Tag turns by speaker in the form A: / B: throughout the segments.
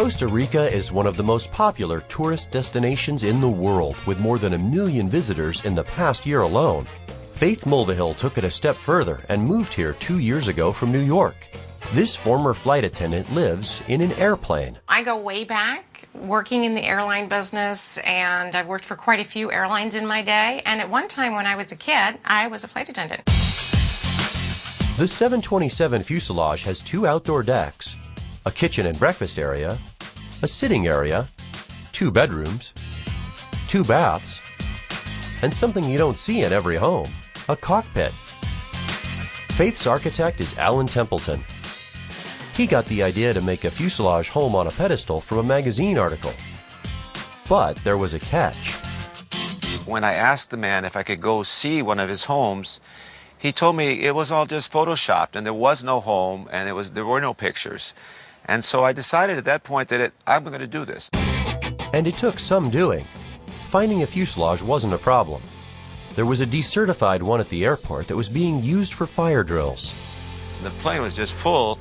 A: Costa Rica is one of the most popular tourist destinations in the world, with more than 1 million visitors in the past year alone. Faith Mulvihill took it a step further and moved here 2 years ago from New York. This former flight attendant lives in an airplane.
B: I go way back working in the airline business, and I've worked for quite a few airlines in my day. And at one time when I was a kid, I was a flight attendant.
A: The 727 Fuselage has 2 outdoor decks, a kitchen and breakfast area, a sitting area, 2 bedrooms, 2 baths, and something you don't see in every home, a cockpit. Faith's architect is Alan Templeton. He got the idea to make a fuselage home on a pedestal from a magazine article. But there was a catch.
C: When I asked the man if I could go see one of his homes, he told me it was all just photoshopped and there was no home and there were no pictures. And so I decided at that point that I'm going to do this.
A: And it took some doing. Finding a fuselage wasn't a problem. There was a decertified one at the airport that was being used for fire drills.
C: The plane was just full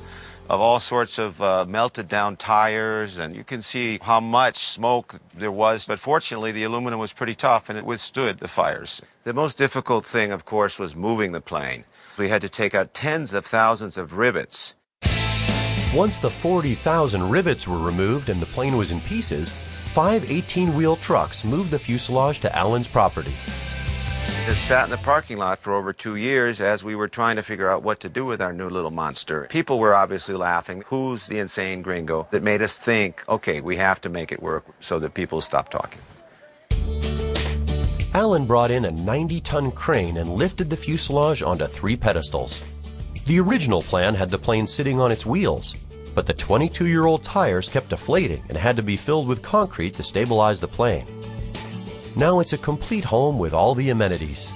C: of all sorts of melted down tires, and you can see how much smoke there was. But fortunately, the aluminum was pretty tough and it withstood the fires. The most difficult thing, of course, was moving the plane. We had to take out tens of thousands of rivets.
A: Once the 40,000 rivets were removed and the plane was in pieces, 5 18-wheel trucks moved the fuselage to Alan's property.
C: It sat in the parking lot for over 2 years as we were trying to figure out what to do with our new little monster. People were obviously laughing. Who's the insane gringo? That made us think, okay, we have to make it work so that people stop talking.
A: Alan brought in a 90-ton crane and lifted the fuselage onto 3 pedestals. The original plan had the plane sitting on its wheels, but the 22-year-old tires kept deflating and had to be filled with concrete to stabilize the plane. Now it's a complete home with all the amenities.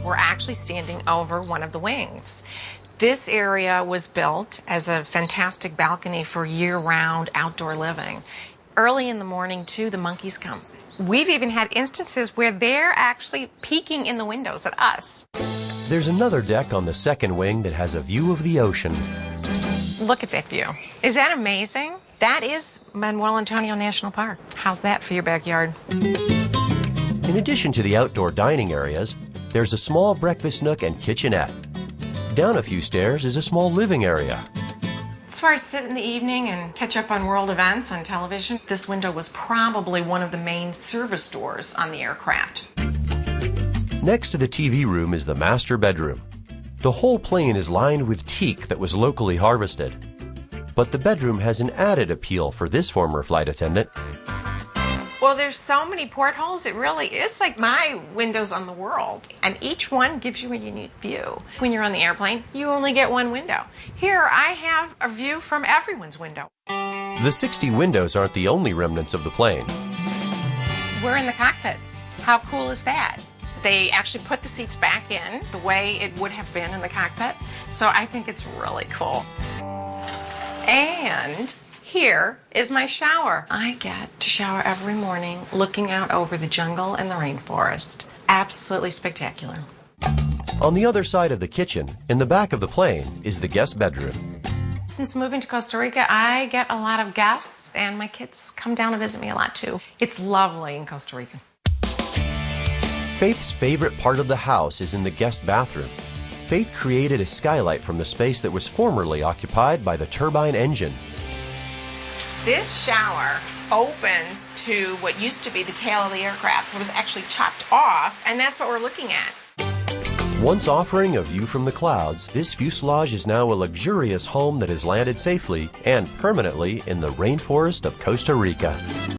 B: We're actually standing over one of the wings. This area was built as a fantastic balcony for year-round outdoor living. Early in the morning, too, the monkeys come. We've even had instances where they're actually peeking in the windows at us.
A: There's another deck on the second wing that has a view of the ocean.
B: Look at that view. Is that amazing? That is Manuel Antonio National Park. How's that for your backyard?
A: In addition to the outdoor dining areas, there's a small breakfast nook and kitchenette. Down a few stairs is a small living area.
B: As far as sit in the evening and catch up on world events on television, this window was probably one of the main service doors on the aircraft.
A: Next to the TV room is the master bedroom. The whole plane is lined with teak that was locally harvested. But the bedroom has an added appeal for this former flight attendant.
B: Well, there's so many portholes, it really is like my windows on the world. And each one gives you a unique view. When you're on the airplane, you only get one window. Here, I have a view from everyone's window.
A: The 60 windows aren't the only remnants of the plane.
B: We're in the cockpit. How cool is that? They actually put the seats back in the way it would have been in the cockpit. So I think it's really cool. And here is my shower. I get to shower every morning looking out over the jungle and the rainforest. Absolutely spectacular.
A: On the other side of the kitchen, in the back of the plane, is the guest bedroom.
B: Since moving to Costa Rica, I get a lot of guests, and my kids come down to visit me a lot too. It's lovely in Costa Rica.
A: Faith's favorite part of the house is in the guest bathroom. Faith created a skylight from the space that was formerly occupied by the turbine engine.
B: This shower opens to what used to be the tail of the aircraft. It was actually chopped off, and that's what we're looking at.
A: Once offering a view from the clouds, this fuselage is now a luxurious home that has landed safely and permanently in the rainforest of Costa Rica.